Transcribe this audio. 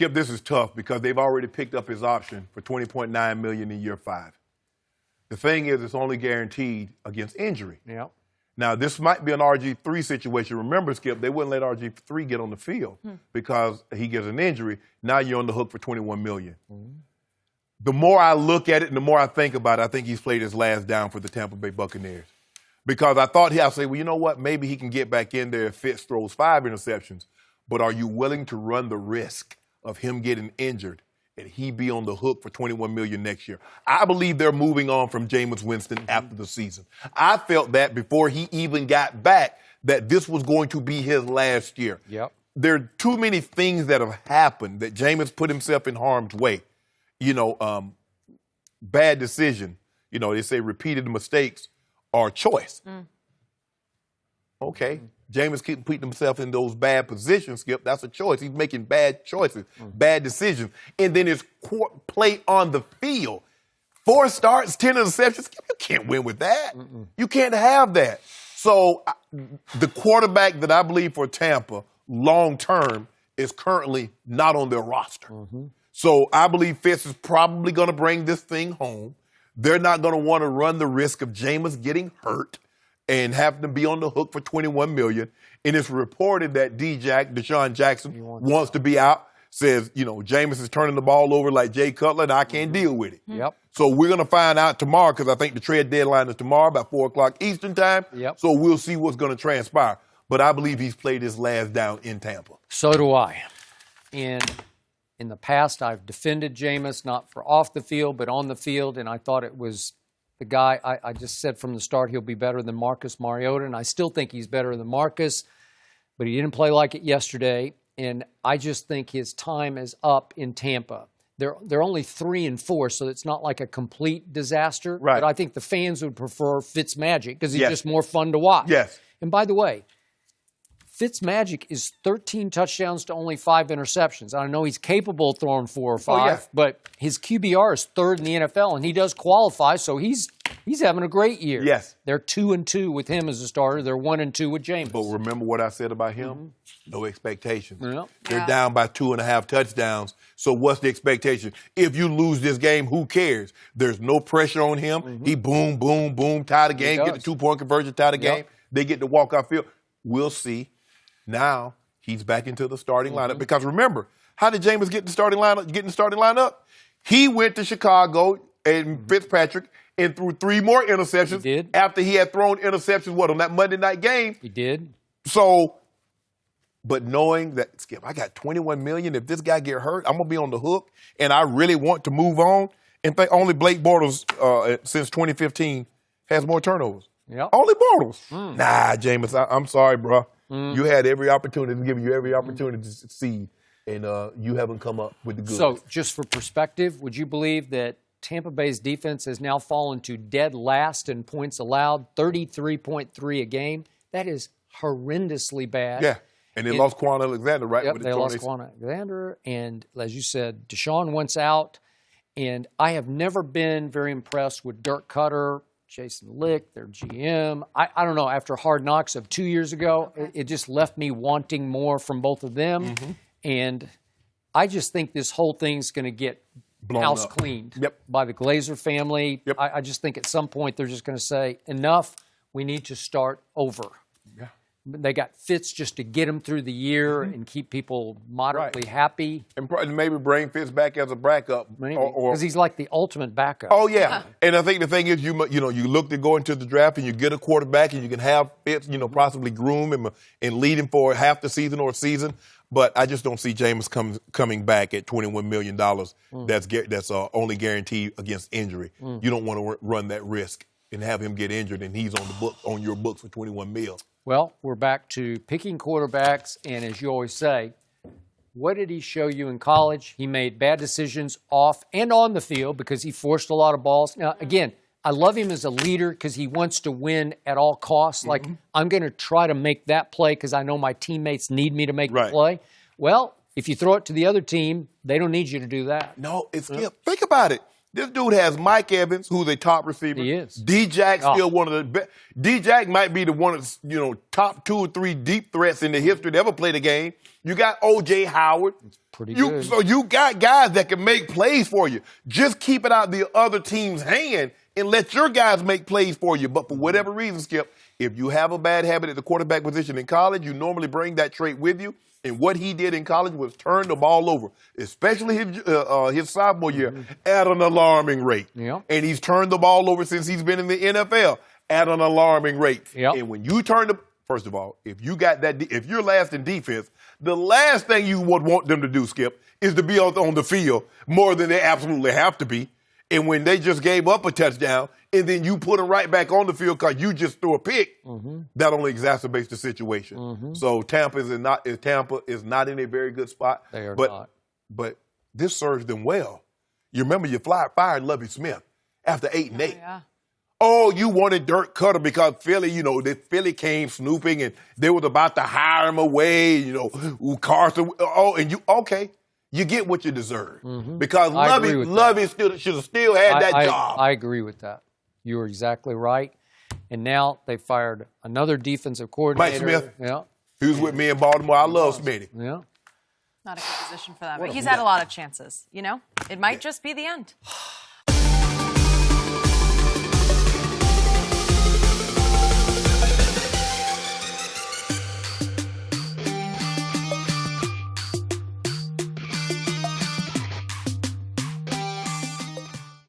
Skip, this is tough because they've already picked up his option for $20.9 million in year 5. The thing is, it's only guaranteed against injury. Yeah. Now, this might be an RG3 situation. Remember, Skip, they wouldn't let RG3 get on the field because he gets an injury. Now you're on the hook for $21 million. The more I look at it and the more I think about it, I think he's played his last down for the Tampa Bay Buccaneers. Because I thought I'd say, well, you know what? Maybe he can get back in there if Fitz throws 5 interceptions. But are you willing to run the risk of him getting injured and he be on the hook for $21 million next year? I believe they're moving on from Jameis Winston after the season. I felt that before he even got back, that this was going to be his last year. Yep. There are too many things that have happened that Jameis put himself in harm's way. Bad decision. They say repeated mistakes are choice. Okay. Jameis keep putting himself in those bad positions, Skip. That's a choice. He's making bad choices, bad decisions. And then his play on the field. 4 starts, 10 interceptions. Skip, you can't win with that. You can't have that. So the quarterback that I believe for Tampa long term is currently not on their roster. So I believe Fitz is probably going to bring this thing home. They're not going to want to run the risk of Jameis getting hurt and having to be on the hook for $21 million. And it's reported that Deshaun Jackson wants to be out, says, Jameis is turning the ball over like Jay Cutler, and I can't deal with it. Yep. So we're going to find out tomorrow because I think the trade deadline is tomorrow about 4 o'clock Eastern time. Yep. So we'll see what's going to transpire. But I believe he's played his last down in Tampa. So do I. And in the past, I've defended Jameis, not for off the field, but on the field, and I thought it was the guy. I just said from the start he'll be better than Marcus Mariota, and I still think he's better than Marcus, but he didn't play like it yesterday, and I just think his time is up in Tampa. They're only 3-4, so it's not like a complete disaster. Right. But I think the fans would prefer Fitzmagic because he's just more fun to watch. Yes. And by the way, Fitzmagic is 13 touchdowns to only 5 interceptions. I know he's capable of throwing 4 or 5, but his QBR is 3rd in the NFL, and he does qualify, so he's having a great year. Yes. They're 2-2 with him as a starter. They're 1-2 with Jameis. But remember what I said about him? No expectations. Yeah. They're down by 2.5 touchdowns. So what's the expectation? If you lose this game, who cares? There's no pressure on him. He boom, boom, boom, tie the game, get the 2-point conversion, tie the game. They get to walk off field. We'll see. Now he's back into the starting lineup. Because remember, how did Jameis get in the starting lineup? He went to Chicago and Fitzpatrick and threw 3 more interceptions. He did. After he had thrown interceptions, on that Monday night game? He did. So, but knowing that, Skip, I got $21 million. If this guy get hurt, I'm going to be on the hook, and I really want to move on. And think only Blake Bortles, since 2015, has more turnovers. Yep. Only Bortles. Nah, Jameis, I'm sorry, bro. You had every opportunity, giving you every opportunity to succeed, and you haven't come up with the goods. So, just for perspective, would you believe that Tampa Bay's defense has now fallen to dead last in points allowed, 33.3 a game? That is horrendously bad. Yeah, and they lost Quan Alexander, right? Yep, they lost Quan Alexander, and as you said, Deshaun wants out, and I have never been very impressed with Dirk Cutter, Jason Licht, their GM. I don't know, after Hard Knocks of 2 years ago, it just left me wanting more from both of them. And I just think this whole thing's going to get house cleaned by the Glazer family. I just think at some point they're just going to say, enough, we need to start over. They got Fitz just to get him through the year and keep people moderately happy. And maybe bring Fitz back as a backup. Because he's like the ultimate backup. Oh, yeah. And I think the thing is, you look to go into the draft and you get a quarterback and you can have Fitz, possibly groom him and lead him for half the season or a season. But I just don't see Jameis coming back at $21 million. That's only guaranteed against injury. You don't want to run that risk and have him get injured and he's on your books for $21 million. Well, we're back to picking quarterbacks, and as you always say, what did he show you in college? He made bad decisions off and on the field because he forced a lot of balls. Now, again, I love him as a leader because he wants to win at all costs. Like, I'm going to try to make that play because I know my teammates need me to make the play. Well, if you throw it to the other team, they don't need you to do that. No, Skip, think about it. This dude has Mike Evans, who's a top receiver. He is. D-Jack's still one of the best. D-Jack might be the one of top 2 or 3 deep threats in the history to ever play the game. You got O.J. Howard. It's pretty good. So you got guys that can make plays for you. Just keep it out of the other team's hand and let your guys make plays for you. But for whatever reason, Skip, if you have a bad habit at the quarterback position in college, you normally bring that trait with you. And what he did in college was turn the ball over, especially his sophomore year, at an alarming rate. Yep. And he's turned the ball over since he's been in the NFL at an alarming rate. Yep. And when you first of all, if you're last in defense, the last thing you would want them to do, Skip, is to be on the field more than they absolutely have to be. And when they just gave up a touchdown, and then you put them right back on the field because you just threw a pick, that only exacerbates the situation. So Tampa is not in a very good spot. They are not. But this serves them well. You remember you fired Lovie Smith after 8 and 8. Yeah. Oh, you wanted Dirk Cutter because Philly came snooping and they was about to hire him away, Carson. Oh, and you get what you deserve. Because Lovie should have still had that job. I agree with that. You are exactly right. And now they fired another defensive coordinator. Mike Smith. Yeah. He was with me in Baltimore. I love Smitty. Yeah. Not a good position for that. But he's had a lot of chances, It might just be the end.